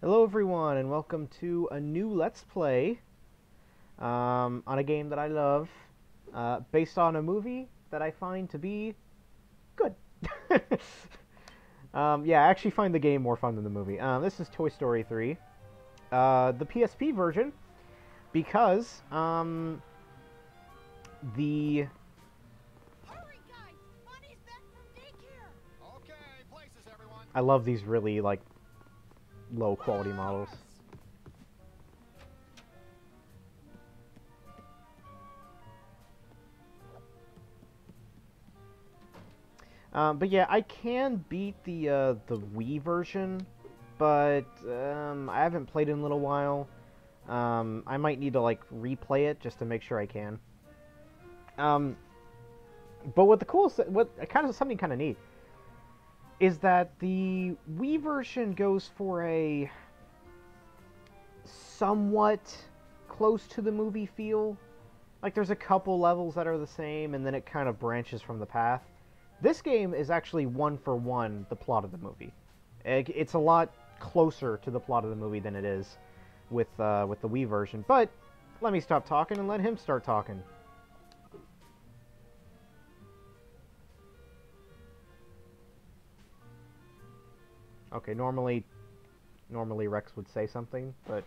Hello everyone and welcome to a new Let's Play on a game that I love, based on a movie that I find to be good. Yeah, I actually find the game more fun than the movie. This is Toy Story 3, the PSP version, because the Hurry, guys! Bonnie's back from daycare. Okay, places, everyone. I love these really like low quality models. But yeah, I can beat the Wii version, but I haven't played it in a little while. I might need to like replay it just to make sure I can. But what the coolest, what kind of something kind of neat, is that the Wii version goes for a somewhat close to the movie feel. Like there's a couple levels that are the same, and then it kind of branches from the path. This game is actually one for one the plot of the movie. It's a lot closer to the plot of the movie than it is with the Wii version. But let me stop talking and let him start talking. Okay, normally Rex would say something, but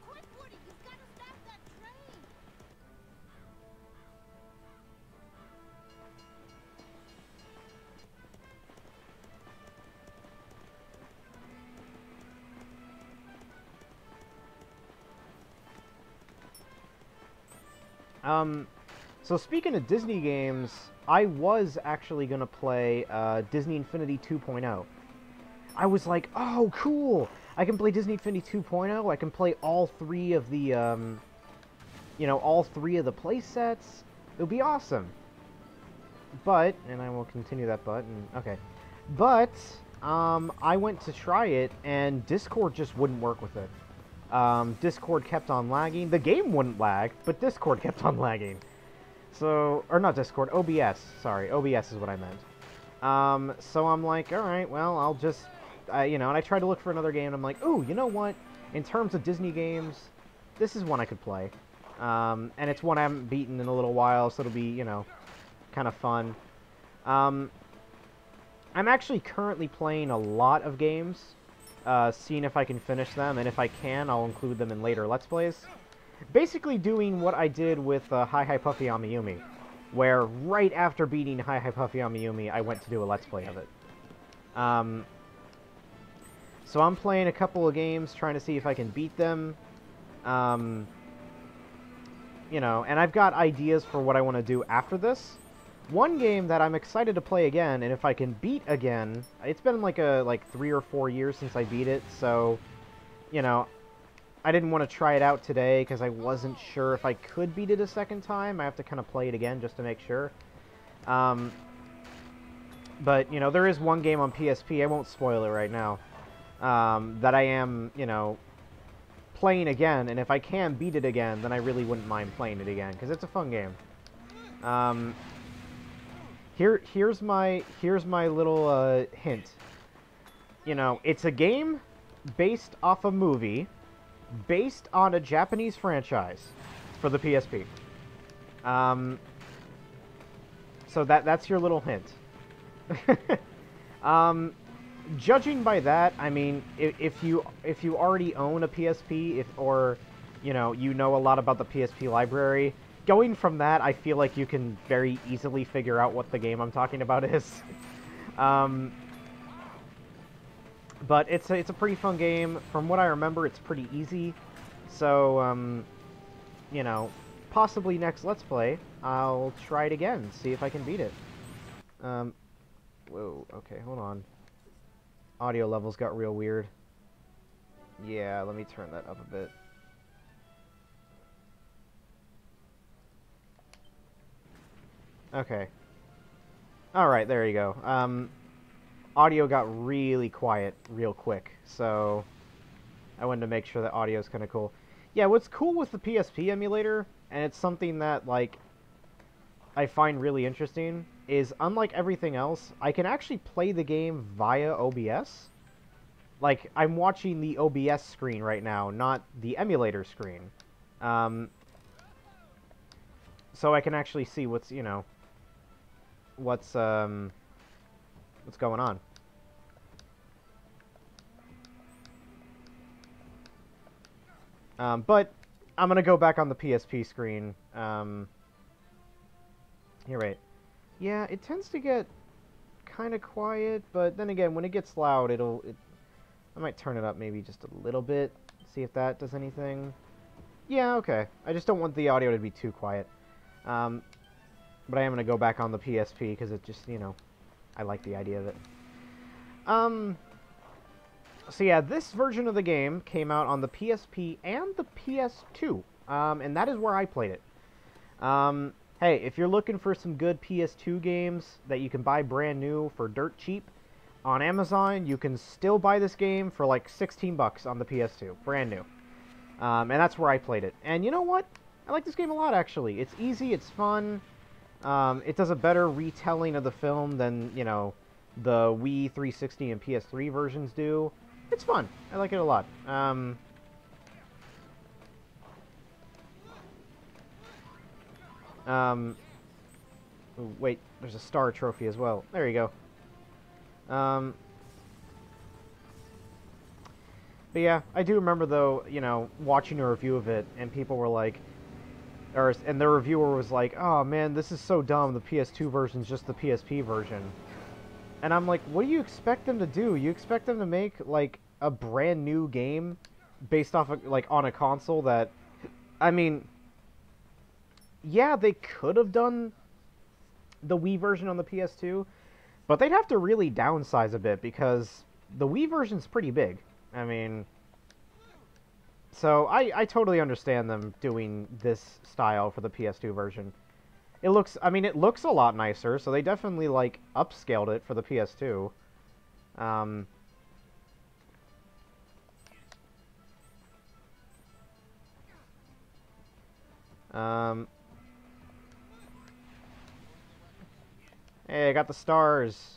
Quick, Woody! You've got to stop that train! so speaking of Disney games, I was actually gonna play Disney Infinity 2.0. I was like, oh, cool! I can play Disney Infinity 2.0. I can play all three of the, all three of the play sets. It'll be awesome. But, and I will continue that button. Okay. But, I went to try it, and Discord just wouldn't work with it. Discord kept on lagging. The game wouldn't lag, but Discord kept on lagging. So, or not Discord, OBS. Sorry, OBS is what I meant. So I'm like, alright, well, I'll just, and I tried to look for another game, and I'm like, ooh, you know what? In terms of Disney games, this is one I could play. And it's one I haven't beaten in a little while, so it'll be, kind of fun. I'm actually currently playing a lot of games, seeing if I can finish them, and if I can, I'll include them in later Let's Plays. Basically doing what I did with Hi Hi Puffy Amiyumi, where right after beating Hi Hi Puffy Amiyumi, I went to do a Let's Play of it. So I'm playing a couple of games, trying to see if I can beat them. And I've got ideas for what I want to do after this. One game that I'm excited to play again, and if I can beat again, it's been like 3 or 4 years since I beat it, so, I didn't want to try it out today because I wasn't sure if I could beat it a second time. I have to kind of play it again just to make sure. But, there is one game on PSP, I won't spoil it right now, that I am, playing again, and if I can beat it again, then I really wouldn't mind playing it again, because it's a fun game. Here's my little hint. It's a game based off a movie, based on a Japanese franchise for the PSP. So that's your little hint. Judging by that, I mean, if you already own a PSP, or you know a lot about the PSP library, going from that, I feel like you can very easily figure out what the game I'm talking about is. But it's a pretty fun game. From what I remember, it's pretty easy. So, possibly next Let's Play, I'll try it again, see if I can beat it. Whoa, okay, hold on. Audio levels got real weird. Yeah, let me turn that up a bit. Okay. Alright, there you go. Audio got really quiet real quick, so I wanted to make sure that audio is kind of cool. Yeah, what's cool with the PSP emulator, and it's something that, like, I find really interesting is, unlike everything else, I can actually play the game via OBS. Like, I'm watching the OBS screen right now, not the emulator screen. So I can actually see what's, you know, what's going on. But I'm gonna go back on the PSP screen. Here, wait. Yeah, it tends to get kind of quiet, but then again, when it gets loud, I might turn it up maybe just a little bit, see if that does anything. Yeah, okay. I just don't want the audio to be too quiet. But I am gonna go back on the PSP because it just, you know, I like the idea of it. So yeah, this version of the game came out on the PSP and the PS2, and that is where I played it. Hey, if you're looking for some good PS2 games that you can buy brand new for dirt cheap on Amazon, you can still buy this game for like 16 bucks on the PS2, brand new. And that's where I played it. And you know what? I like this game a lot, actually. It's easy, it's fun. It does a better retelling of the film than, you know, the Wii 360 and PS3 versions do. It's fun. I like it a lot. Ooh, wait, there's a star trophy as well. There you go. But yeah, I do remember, though, you know, watching a review of it, and people were like, and the reviewer was like, oh man, this is so dumb, the PS2 version's just the PSP version. And I'm like, what do you expect them to do? You expect them to make, like, a brand new game based off of, like, on a console that, I mean, yeah, they could have done the Wii version on the PS2, but they'd have to really downsize a bit because the Wii version's pretty big. I mean, so I totally understand them doing this style for the PS2 version. It looks, I mean, it looks a lot nicer, so they definitely, like, upscaled it for the PS2. Hey, I got the stars.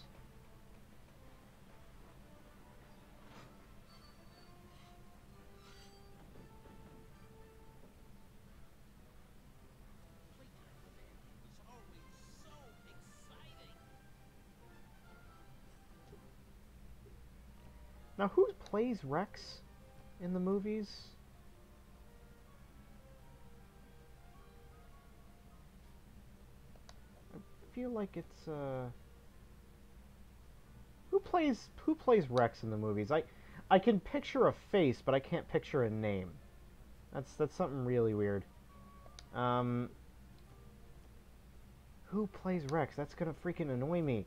Now, who plays Rex in the movies? I feel like it's who plays Rex in the movies? I can picture a face, but I can't picture a name. That's something really weird. Who plays Rex? That's gonna freaking annoy me.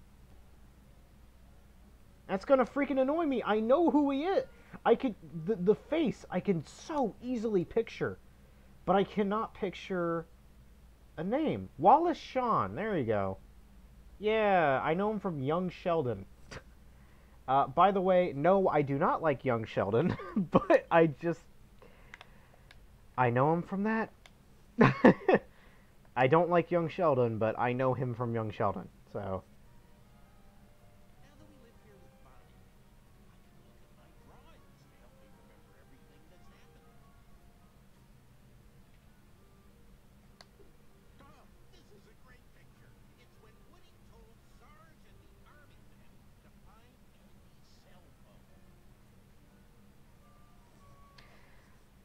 That's gonna freaking annoy me. I know who he is. I could the face I can so easily picture, but I cannot picture a name. Wallace Shawn. There you go. Yeah, I know him from Young Sheldon. By the way, no, I do not like Young Sheldon, but I know him from that. I don't like Young Sheldon, but I know him from Young Sheldon, so.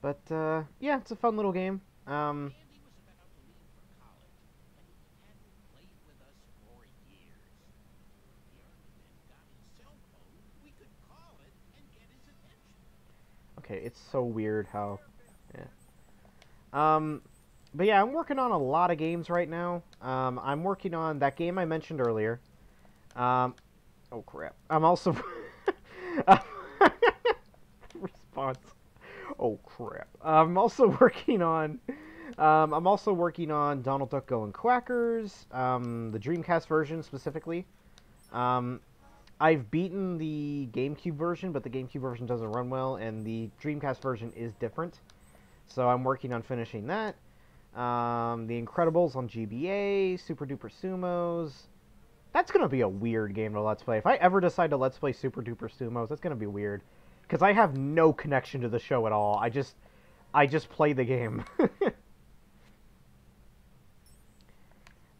But, yeah, it's a fun little game. Okay, it's so weird how, yeah. But yeah, I'm working on a lot of games right now. I'm working on that game I mentioned earlier. Oh crap. I'm also... Response. Oh crap. I'm also working on Donald Duck Going Quackers, the Dreamcast version specifically. I've beaten the GameCube version, but the GameCube version doesn't run well, and the Dreamcast version is different. So I'm working on finishing that. The Incredibles on GBA, Super Duper Sumos. That's gonna be a weird game to Let's Play. If I ever decide to Let's Play Super Duper Sumos, that's gonna be weird. Because I have no connection to the show at all. I just play the game.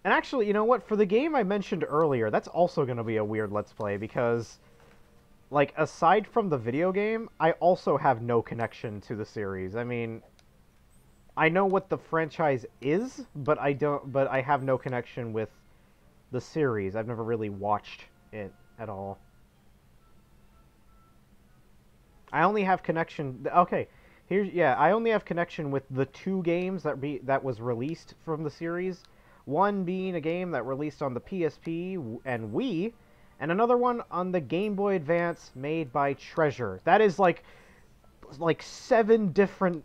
And actually, you know what? For the game I mentioned earlier, that's also gonna be a weird Let's Play, because, like, aside from the video game, I also have no connection to the series. I mean, I know what the franchise is, but I have no connection with the series. I've never really watched it at all. I only have connection. Okay, I only have connection with the two games that was released from the series. One being a game that released on the PSP and Wii, and another one on the Game Boy Advance made by Treasure. That is like 7 different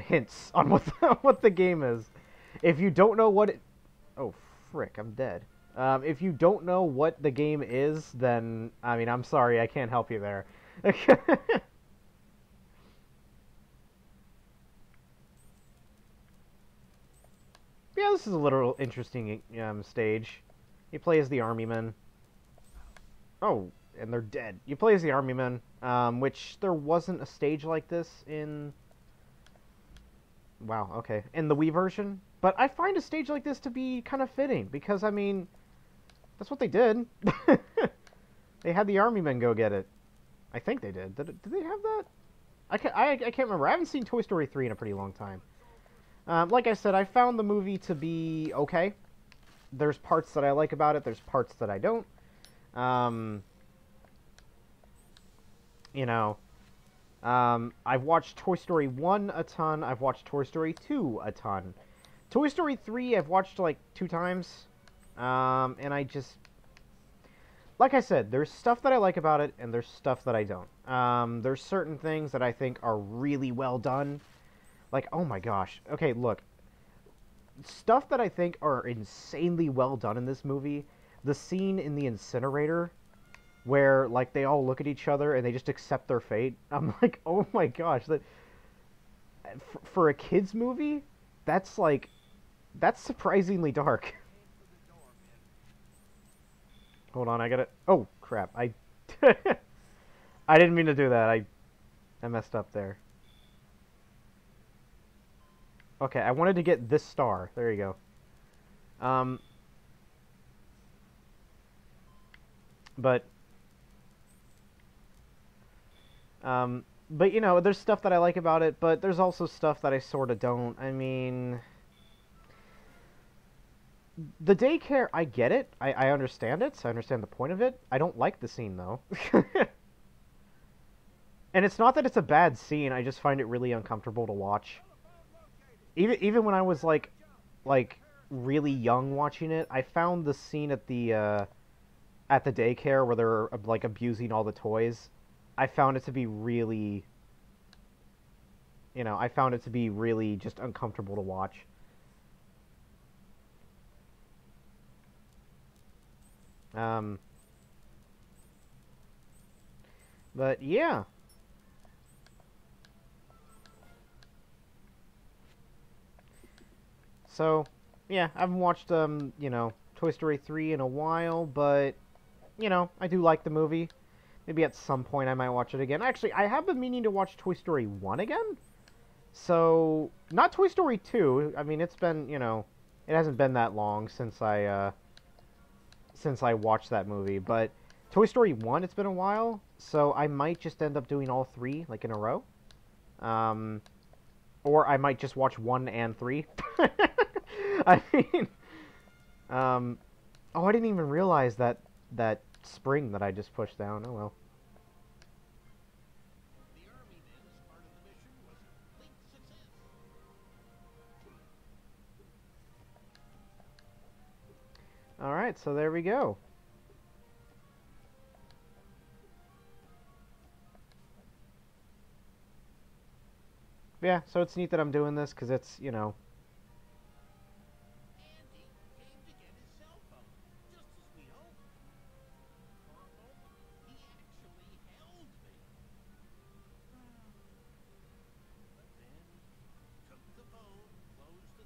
hints on what the game is. If you don't know what it... Oh, frick, I'm dead. If you don't know what the game is, then, I mean, I'm sorry, I can't help you there. Yeah, this is a little interesting stage. You play as the army men. Oh, and they're dead. You play as the army men, which there wasn't a stage like this in... Wow, okay. In the Wii version. But I find a stage like this to be kind of fitting, because, I mean, that's what they did. They had the army men go get it. I think they did. Did they have that? I can't remember. I haven't seen Toy Story 3 in a pretty long time. Like I said, I found the movie to be okay. There's parts that I like about it. There's parts that I don't. You know, I've watched Toy Story 1 a ton. I've watched Toy Story 2 a ton. Toy Story 3 I've watched like 2 times. And I just... Like I said, there's stuff that I like about it, and there's stuff that I don't. There's certain things that I think are really well done. Like, oh my gosh. Okay, look. Stuff that I think are insanely well done in this movie. The scene in the incinerator, where, like, they all look at each other and they just accept their fate. I'm like, oh my gosh. For a kid's movie, that's surprisingly dark. Hold on, I gotta... Oh, crap. I didn't mean to do that. I messed up there. Okay, I wanted to get this star. There you go. But, you know, there's stuff that I like about it, but there's also stuff that I sort of don't. I mean... The daycare, I get it. I understand it. I understand the point of it. I don't like the scene, though. And it's not that it's a bad scene. I just find it really uncomfortable to watch. Even when I was, like really young watching it, I found the scene at the daycare where they're, like, abusing all the toys. I found it to be really... You know, I found it to be really just uncomfortable to watch. But yeah. So, yeah, I haven't watched, you know, Toy Story 3 in a while, but, you know, I do like the movie. Maybe at some point I might watch it again. Actually, I have been meaning to watch Toy Story 1 again. So, not Toy Story 2. I mean, it's been, you know, it hasn't been that long since I watched that movie, but Toy Story 1, it's been a while, so I might just end up doing all 3, like, in a row. Or I might just watch 1 and 3. I mean, oh, I didn't even realize that spring that I just pushed down. Oh, well. Alright, so there we go. Yeah, so it's neat that I'm doing this, because it's, you know... Andy came to get his cell phone, just as we hoped. For a moment, he actually held me. But then, took the phone, closed the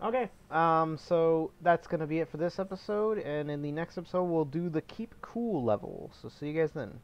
Okay, so that's gonna be it for this episode, and in the next episode we'll do the Keep Cool level. So see you guys then.